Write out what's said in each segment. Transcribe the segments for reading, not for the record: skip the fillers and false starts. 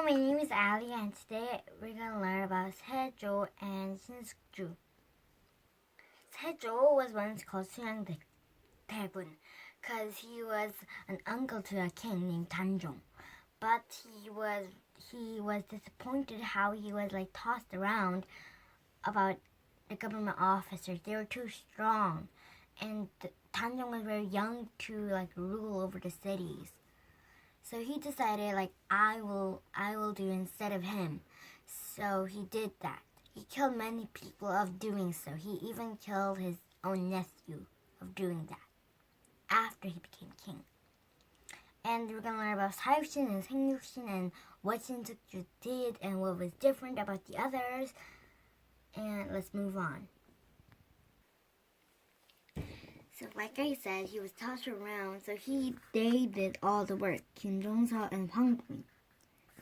Hello, my name is Ali, and today we're going to learn about Sejo and Shinsookju. Sejo was once called Suryang Daegun because he was an uncle to a king named Danjong. But he was disappointed how he was tossed around about the government officers. They were too strong, and Danjong was very young to rule over the cities. So he decided, I will do instead of him. So he did that. He killed many people of doing so. He even killed his own nephew of doing that after he became king. And we're going to learn about 사육신 and 생육신 and what Shinsookju did and what was different about the others. And let's move on. So like I said, he was tossed around, so they did all the work. Kim Jong-seo and Hwang Bin.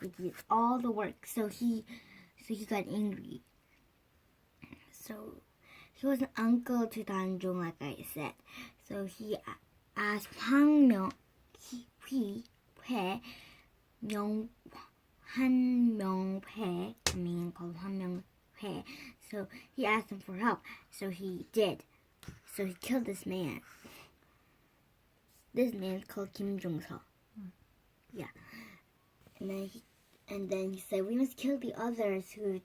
They did all the work, so he got angry. So he was an uncle to Danjong, like I said. So he asked Han Myung-hwae, I mean called Han Myung-hwae. So he asked him for help, so he did. So he killed this man. This man is called Kim Jong-seo. Yeah. And then he said, we must kill the others who...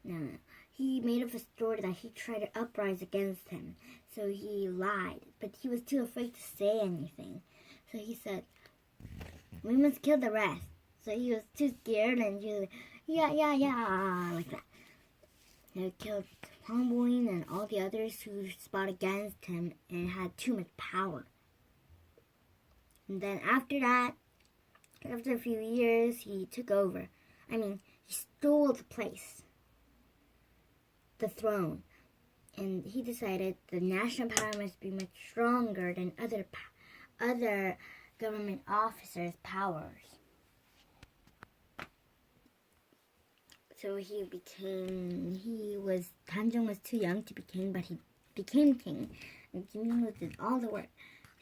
No. He made up a story that he tried to uprise against him. So he lied. But he was too afraid to say anything. So he said, we must kill the rest. So he was too scared and he was like, yeah, like that. He killed Hwang Bin and all the others who fought against him and had too much power. And then after that, after a few years, he took over. He stole the place, the throne. And he decided the national power must be much stronger than other government officers' powers. So Danjong was too young to be king, but he became king. And Kim Jong-il did all the work.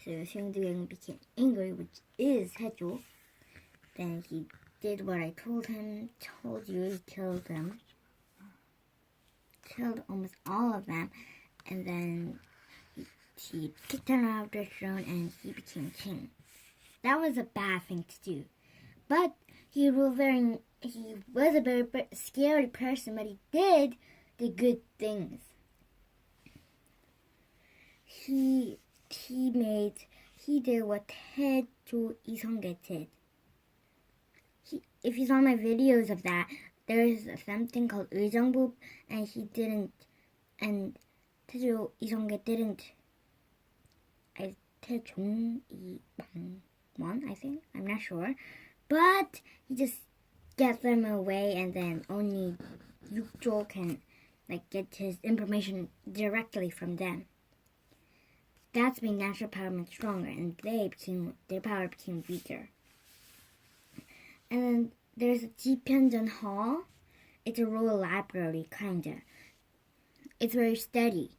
So Suryang became angry, which is Sejo. Then he did what I told you, he killed them. Killed almost all of them. And then he kicked him out of the throne and he became king. That was a bad thing to do. But he was a very scary person, but he did the good things. He did what Taejo Isongye did. If you saw my videos of that, there's something called 의정부, and Taejo Isongye didn't. Taejong Ibangwon, I think. I'm not sure. But he just get them away, and then only Yukjo can get his information directly from them. That's made national power much stronger, and their power became weaker. And then there's a Jipyeonjeon Hall. It's a royal library, kinda. It's very steady.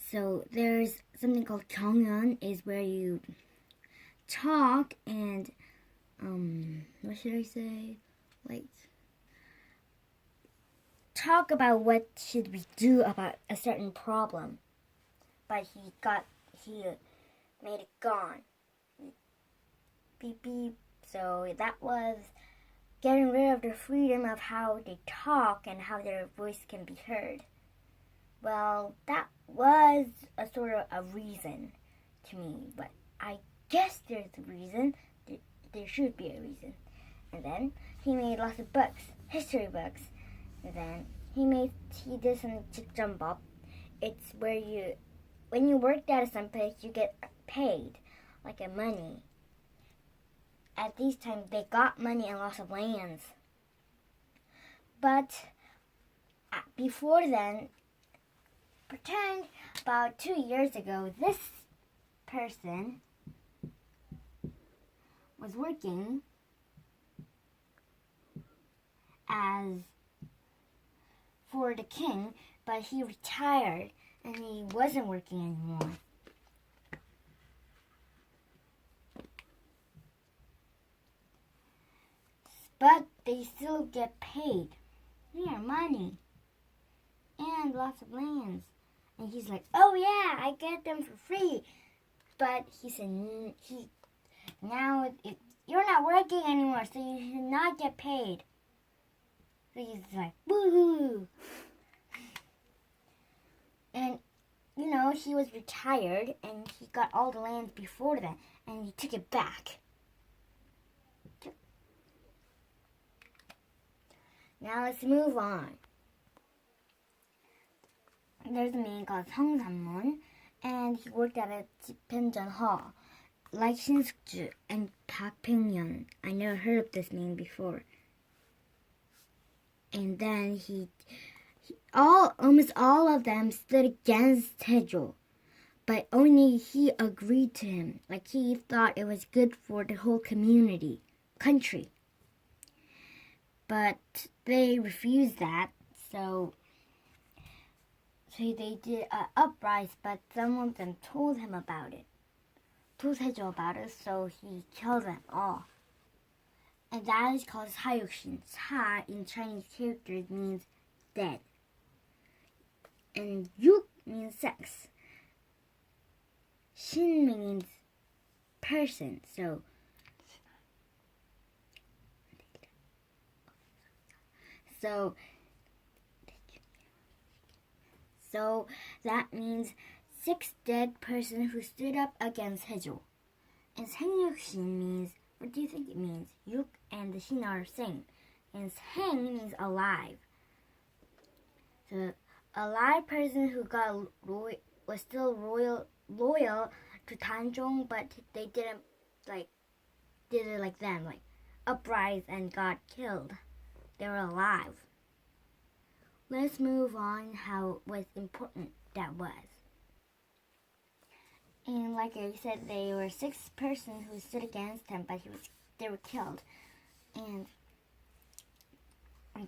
So there's something called Gyeongyeon, is where you talk and what should I say? Talk about what should we do about a certain problem. But he made it gone. Beep beep. So that was getting rid of the freedom of how they talk and how their voice can be heard. Well, that was a sort of a reason to me, but I guess there's a reason. There should be a reason. And then he made lots of books, history books. And then he did some 직전법. It's where when you worked at some place, you get paid, like a money. At these times, they got money and lots of lands. But before then, pretend about 2 years ago, this person was working for the king, but he retired and he wasn't working anymore. But they still get paid. Yeah, money. And lots of lands. And he's like, oh yeah, I get them for free. But he said, you're not working anymore, so you should not get paid. So he's like, woohoo. And, he was retired, and he got all the lands before that, and he took it back. Now let's move on. There's a man called 성삼문, and he worked at a 집행전 hall, like Shinsookju and 박팽년. I never heard of this name before. And then almost all of them stood against Taejo, but only he agreed to him. Like he thought it was good for the whole country. But they refused that, so they did an uprising, but some of them told Taejo about it, so he killed them all. And that is called 사육신. 사 in Chinese characters means dead. And 육 means sex. 신 means person, So that means 6 dead persons who stood up against Taejo. And 생육신 means, what do you think it means? Yuk and the shin are same. And 생 means alive. So a live person who was still loyal to Tanjong, but they didn't did it like them, like uprise and got killed. They were alive. Let's move on how important that was. And like I said, they were 6 persons who stood against him, but they were killed. And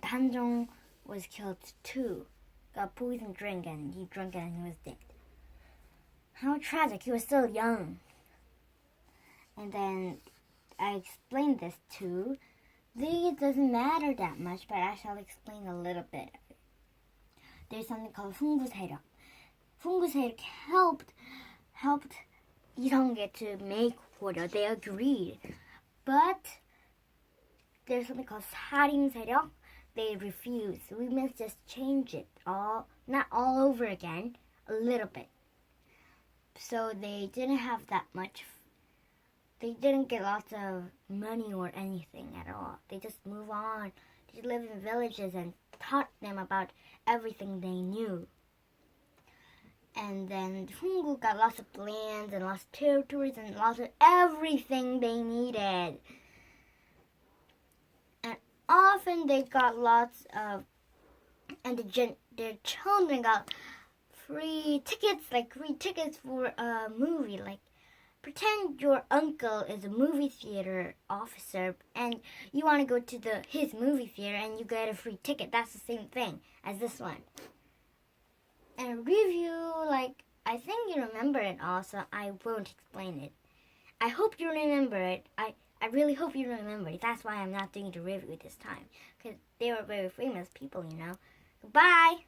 Tanjong was killed too. Got poisoned drink and he drank it and he was dead. How tragic, he was still young. And then I explained this too. It doesn't matter that much, but I shall explain a little bit of it. There's something called 훈구 세력. 훈구 세력 helped 이성계 to make 고려. They agreed. But there's something called 살인 세력. They refused. We must just change it not all over again, a little bit. So they didn't have that much. They didn't get lots of money or anything at all. They just move on. They lived in villages and taught them about everything they knew. And then Hungu got lots of lands and lots of territories and lots of everything they needed. And often they got lots of, and their children got free tickets for a movie. Like, pretend your uncle is a movie theater officer and you want to go to his movie theater and you get a free ticket. That's the same thing as this one. And review, I think you remember it all, so I won't explain it. I hope you remember it. I really hope you remember it. That's why I'm not doing the review this time, because they were very famous people, Goodbye!